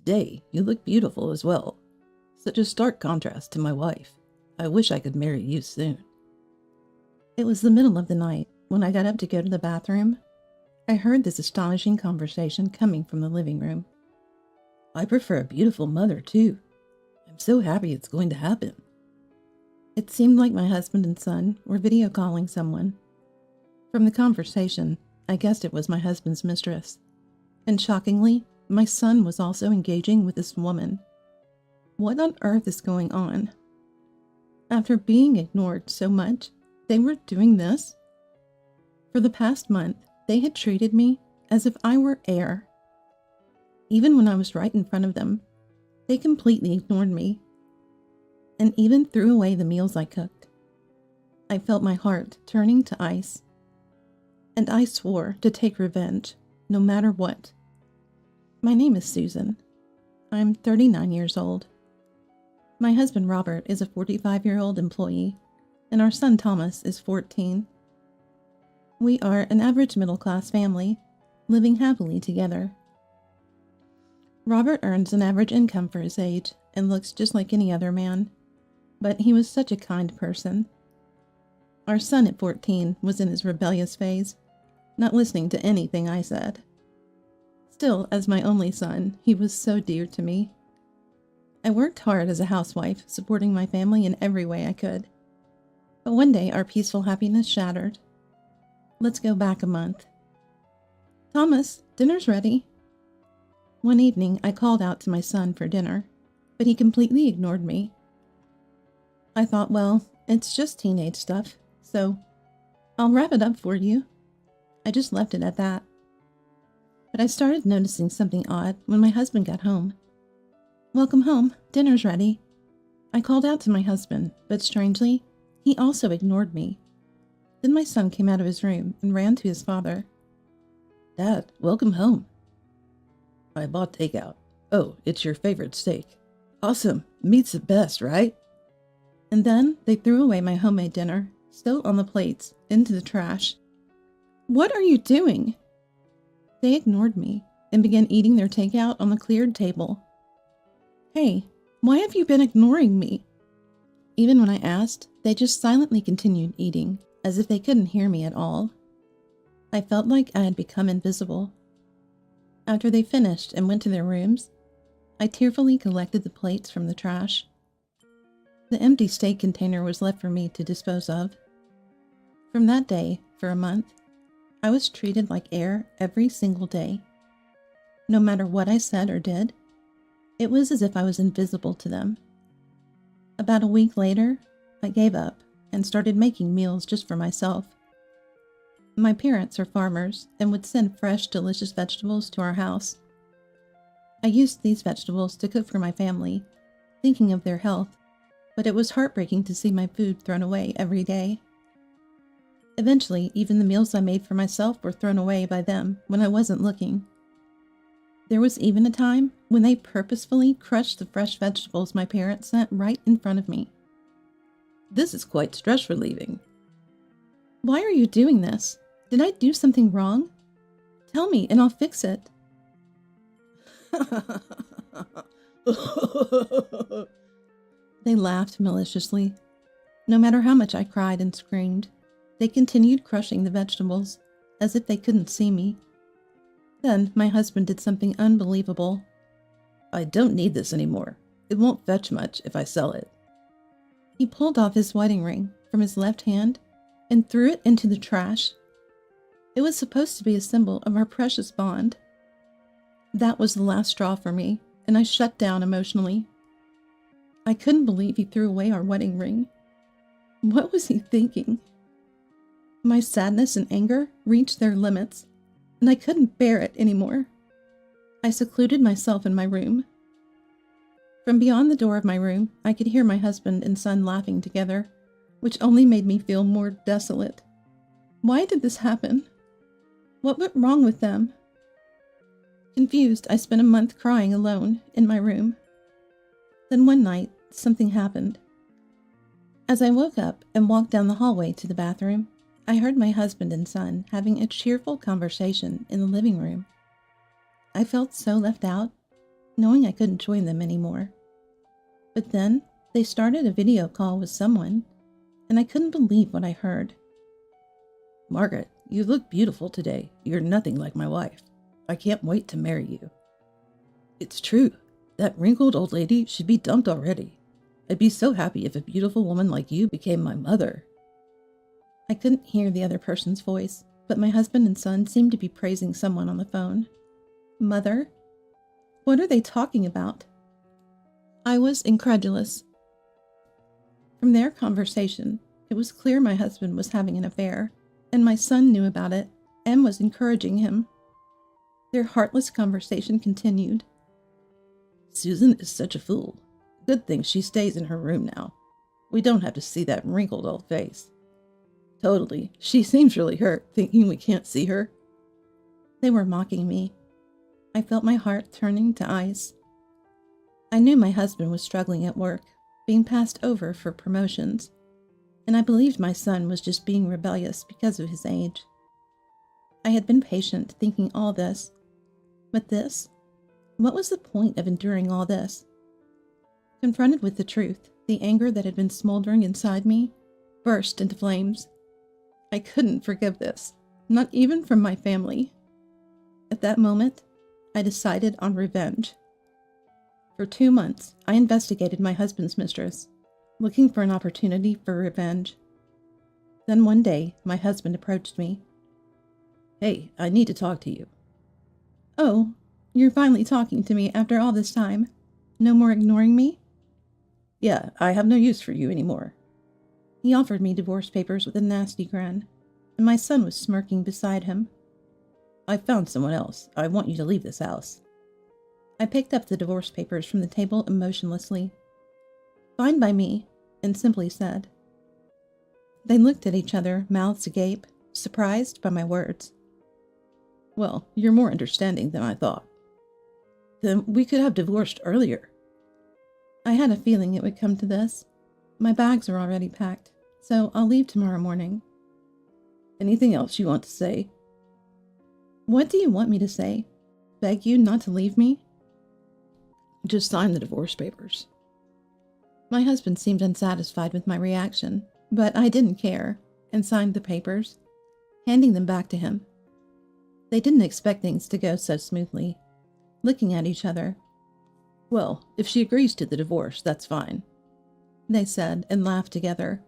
day. You look beautiful as well. Such a stark contrast to my wife. I wish I could marry you soon." It was the middle of the night when I got up to go to the bathroom. I heard this astonishing conversation coming from the living room. "I prefer a beautiful mother, too. I'm so happy it's going to happen." It seemed like my husband and son were video calling someone. From the conversation, I guessed it was my husband's mistress. And shockingly, my son was also engaging with this woman. What on earth is going on? After being ignored so much, they were doing this? For the past month, they had treated me as if I were air. Even when I was right in front of them, they completely ignored me, and even threw away the meals I cooked. I felt my heart turning to ice, and I swore to take revenge, no matter what. My name is Susan. I'm 39 years old. My husband Robert is a 45-year-old employee, and our son Thomas is 14. We are an average middle-class family, living happily together. Robert earns an average income for his age and looks just like any other man, but he was such a kind person. Our son at 14 was in his rebellious phase, not listening to anything I said. Still, as my only son, he was so dear to me. I worked hard as a housewife, supporting my family in every way I could. But one day, our peaceful happiness shattered. Let's go back a month. "Thomas, dinner's ready." One evening, I called out to my son for dinner, but he completely ignored me. I thought, well, it's just teenage stuff, so I'll wrap it up for you. I just left it at that. But I started noticing something odd when my husband got home. "Welcome home, dinner's ready." I called out to my husband, but strangely, he also ignored me. Then my son came out of his room and ran to his father. "Dad, welcome home. I bought takeout. Oh, it's your favorite steak. Awesome, meat's the best, right?" And then they threw away my homemade dinner, still on the plates, into the trash. "What are you doing?" They ignored me and began eating their takeout on the cleared table. "Hey, why have you been ignoring me?" Even when I asked, they just silently continued eating, as if they couldn't hear me at all. I felt like I had become invisible. After they finished and went to their rooms, I tearfully collected the plates from the trash. The empty steak container was left for me to dispose of. From that day, for a month, I was treated like air every single day. No matter what I said or did, it was as if I was invisible to them. About a week later, I gave up and started making meals just for myself. My parents are farmers and would send fresh, delicious vegetables to our house. I used these vegetables to cook for my family, thinking of their health, but it was heartbreaking to see my food thrown away every day. Eventually, even the meals I made for myself were thrown away by them when I wasn't looking. There was even a time when they purposefully crushed the fresh vegetables my parents sent right in front of me. "This is quite stress relieving." "Why are you doing this? Did I do something wrong? Tell me and I'll fix it." They laughed maliciously. No matter how much I cried and screamed, they continued crushing the vegetables, as if they couldn't see me. Then my husband did something unbelievable. "I don't need this anymore. It won't fetch much if I sell it." He pulled off his wedding ring from his left hand and threw it into the trash. It was supposed to be a symbol of our precious bond. That was the last straw for me, and I shut down emotionally. I couldn't believe he threw away our wedding ring. What was he thinking? My sadness and anger reached their limits, and I couldn't bear it anymore. I secluded myself in my room. From beyond the door of my room, I could hear my husband and son laughing together, which only made me feel more desolate. Why did this happen? What went wrong with them? Confused, I spent a month crying alone in my room. Then one night, something happened. As I woke up and walked down the hallway to the bathroom, I heard my husband and son having a cheerful conversation in the living room. I felt so left out. knowing I couldn't join them anymore. But then they started a video call with someone, and I couldn't believe what I heard. Margaret, you look beautiful today. You're nothing like my wife. I can't wait to marry you. It's true. That wrinkled old lady should be dumped already. I'd be so happy if a beautiful woman like you became my mother. I couldn't hear the other person's voice, but my husband and son seemed to be praising someone on the phone. Mother? What are they talking about? I was incredulous. From their conversation, it was clear my husband was having an affair, and my son knew about it and was encouraging him. Their heartless conversation continued. Susan is such a fool. Good thing she stays in her room now. We don't have to see that wrinkled old face. Totally. She seems really hurt, thinking we can't see her. They were mocking me. I felt my heart turning to ice. I knew my husband was struggling at work, being passed over for promotions, and I believed my son was just being rebellious because of his age. I had been patient, thinking all this. But this? What was the point of enduring all this? Confronted with the truth, the anger that had been smoldering inside me burst into flames. I couldn't forgive this, not even from my family. At that moment, I decided on revenge. For 2 months, I investigated my husband's mistress, looking for an opportunity for revenge. Then one day, my husband approached me. Hey, I need to talk to you. Oh, you're finally talking to me after all this time. No more ignoring me? Yeah, I have no use for you anymore. He offered me divorce papers with a nasty grin, and my son was smirking beside him. I found someone else. I want you to leave this house. I picked up the divorce papers from the table emotionlessly. Fine by me, and simply said. They looked at each other, mouths agape, surprised by my words. Well, you're more understanding than I thought. Then we could have divorced earlier. I had a feeling it would come to this. My bags are already packed, so I'll leave tomorrow morning. Anything else you want to say? What do you want me to say? Beg you not to leave me? Just sign the divorce papers. My husband seemed unsatisfied with my reaction, but I didn't care, and signed the papers, handing them back to him. They didn't expect things to go so smoothly, looking at each other. Well, if she agrees to the divorce, that's fine, they said and laughed together.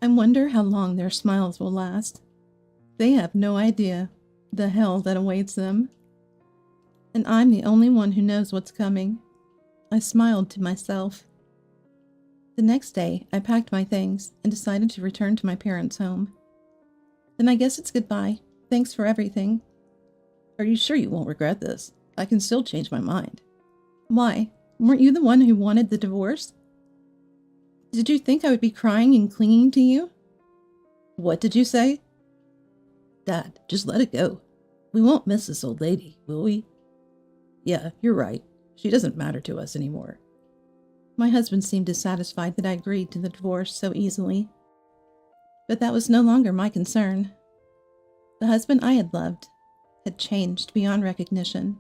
I wonder how long their smiles will last. They have no idea the hell that awaits them. And I'm the only one who knows what's coming. I smiled to myself. The next day, I packed my things and decided to return to my parents' home. Then I guess it's goodbye. Thanks for everything. Are you sure you won't regret this? I can still change my mind. Why? Weren't you the one who wanted the divorce? Did you think I would be crying and clinging to you? What did you say? Dad, just let it go. We won't miss this old lady, will we? Yeah, you're right. She doesn't matter to us anymore. My husband seemed dissatisfied that I agreed to the divorce so easily. But that was no longer my concern. The husband I had loved had changed beyond recognition.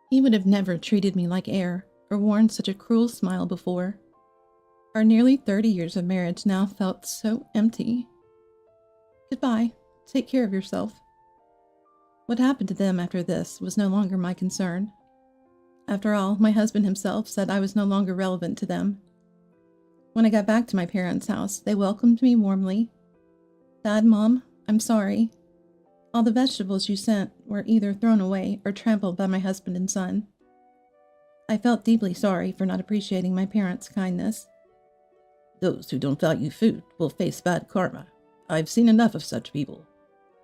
He would have never treated me like air or worn such a cruel smile before. Our nearly 30 years of marriage now felt so empty. Goodbye. Take care of yourself. What happened to them after this was no longer my concern. After all, my husband himself said I was no longer relevant to them. When I got back to my parents' house, they welcomed me warmly. Dad, Mom, I'm sorry. All the vegetables you sent were either thrown away or trampled by my husband and son. I felt deeply sorry for not appreciating my parents' kindness. Those who don't value food will face bad karma. I've seen enough of such people.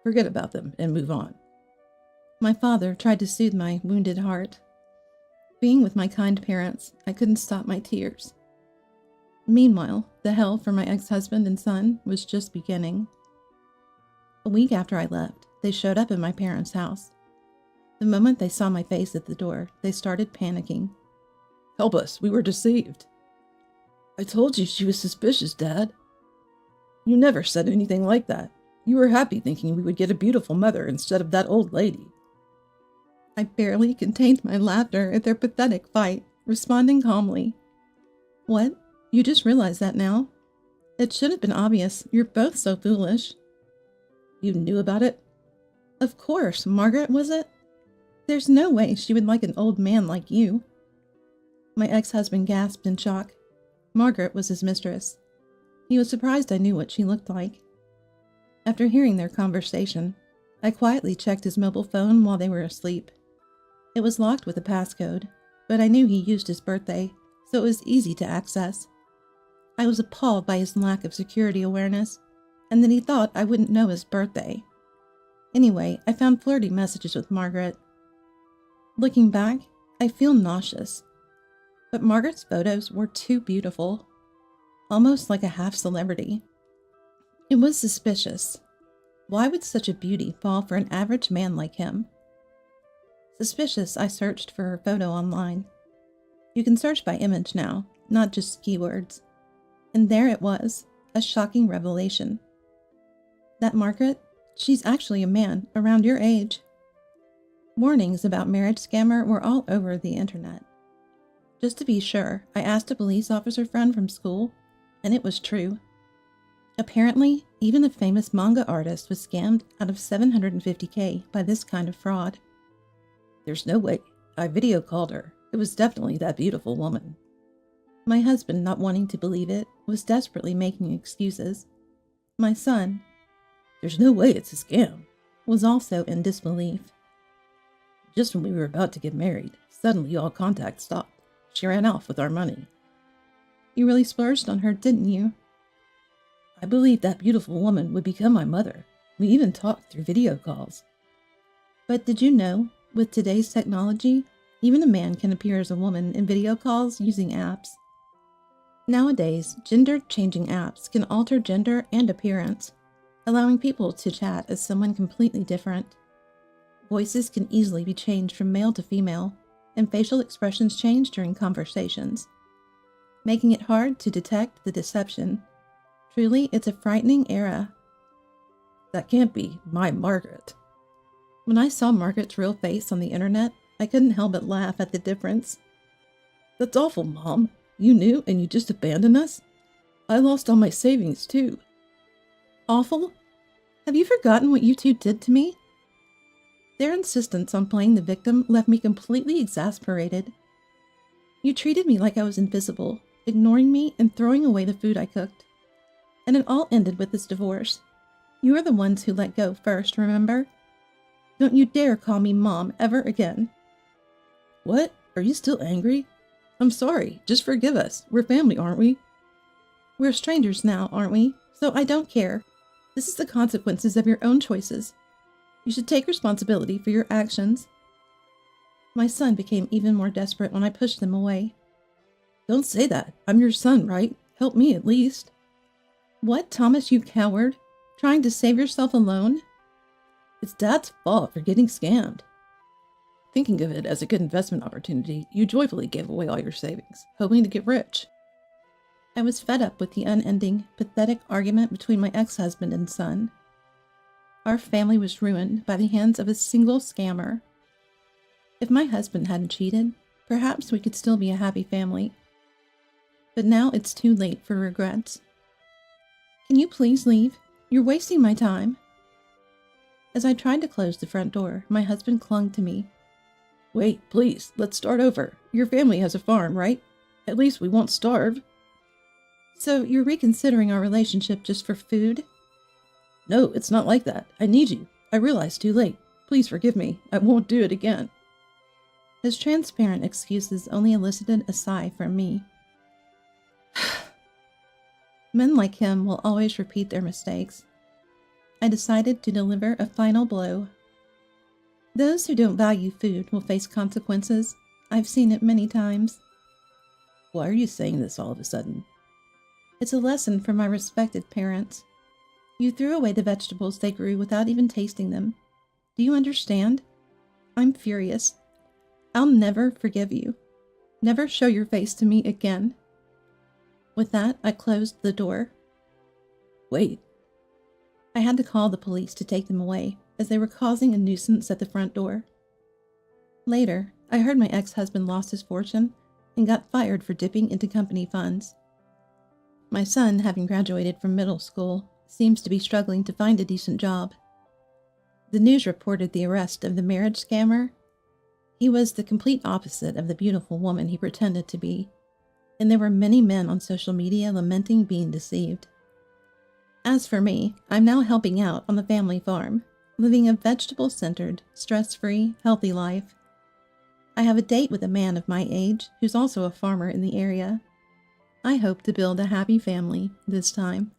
Forget about them and move on. My father tried to soothe my wounded heart. Being with my kind parents, I couldn't stop my tears. Meanwhile, the hell for my ex-husband and son was just beginning. A week after I left, they showed up at my parents' house. The moment they saw my face at the door, they started panicking. Help us, we were deceived. I told you she was suspicious, Dad. You never said anything like that. You were happy thinking we would get a beautiful mother instead of that old lady. I barely contained my laughter at their pathetic fight, responding calmly. What? You just realized that now? It should have been obvious. You're both so foolish. You knew about it? Of course, Margaret, was it? There's no way she would like an old man like you. My ex-husband gasped in shock. Margaret was his mistress. He was surprised I knew what she looked like. After hearing their conversation, I quietly checked his mobile phone while they were asleep. It was locked with a passcode, but I knew he used his birthday, so it was easy to access. I was appalled by his lack of security awareness, and that he thought I wouldn't know his birthday. Anyway, I found flirty messages with Margaret. Looking back, I feel nauseous. But Margaret's photos were too beautiful, almost like a half-celebrity. It was suspicious. Why would such a beauty fall for an average man like him? Suspicious, I searched for her photo online. You can search by image now, not just keywords. And there it was, a shocking revelation. That Margaret, she's actually a man around your age. Warnings about marriage scammer were all over the internet. Just to be sure, I asked a police officer friend from school, and it was true. Apparently, even a famous manga artist was scammed out of $750K by this kind of fraud. There's no way. I video called her. It was definitely that beautiful woman. My husband, not wanting to believe it, was desperately making excuses. My son, there's no way it's a scam, was also in disbelief. Just when we were about to get married, suddenly all contact stopped. She ran off with our money. You really splurged on her, didn't you? I believed that beautiful woman would become my mother. We even talked through video calls. But did you know, with today's technology, even a man can appear as a woman in video calls using apps? Nowadays, gender-changing apps can alter gender and appearance, allowing people to chat as someone completely different. Voices can easily be changed from male to female, and facial expressions change during conversations, making it hard to detect the deception. Truly, it's a frightening era. That can't be my Margaret. When I saw Margaret's real face on the internet, I couldn't help but laugh at the difference. That's awful, Mom. You knew and you just abandoned us? I lost all my savings, too. Awful? Have you forgotten what you two did to me? Their insistence on playing the victim left me completely exasperated. You treated me like I was invisible, ignoring me and throwing away the food I cooked. And it all ended with this divorce. You are the ones who let go first, remember? Don't you dare call me Mom ever again. What? Are you still angry? I'm sorry. Just forgive us. We're family, aren't we? We're strangers now, aren't we? So I don't care. This is the consequences of your own choices. You should take responsibility for your actions. My son became even more desperate when I pushed them away. Don't say that. I'm your son, right? Help me at least. What, Thomas, you coward? Trying to save yourself alone? It's Dad's fault for getting scammed. Thinking of it as a good investment opportunity, you joyfully gave away all your savings, hoping to get rich. I was fed up with the unending, pathetic argument between my ex-husband and son. Our family was ruined by the hands of a single scammer. If my husband hadn't cheated, perhaps we could still be a happy family. But now it's too late for regrets. Can you please leave? You're wasting my time. As I tried to close the front door, my husband clung to me. Wait, please, let's start over. Your family has a farm, right? At least we won't starve. So you're reconsidering our relationship just for food? No, it's not like that. I need you. I realized too late. Please forgive me. I won't do it again. His transparent excuses only elicited a sigh from me. Men like him will always repeat their mistakes. I decided to deliver a final blow. Those who don't value food will face consequences. I've seen it many times. Why are you saying this all of a sudden? It's a lesson for my respected parents. You threw away the vegetables they grew without even tasting them. Do you understand? I'm furious. I'll never forgive you. Never show your face to me again. With that, I closed the door. Wait. I had to call the police to take them away, as they were causing a nuisance at the front door. Later, I heard my ex-husband lost his fortune and got fired for dipping into company funds. My son, having graduated from middle school, seems to be struggling to find a decent job. The news reported the arrest of the marriage scammer. He was the complete opposite of the beautiful woman he pretended to be, and there were many men on social media lamenting being deceived. As for me, I'm now helping out on the family farm, living a vegetable-centered, stress-free, healthy life. I have a date with a man of my age who's also a farmer in the area. I hope to build a happy family this time.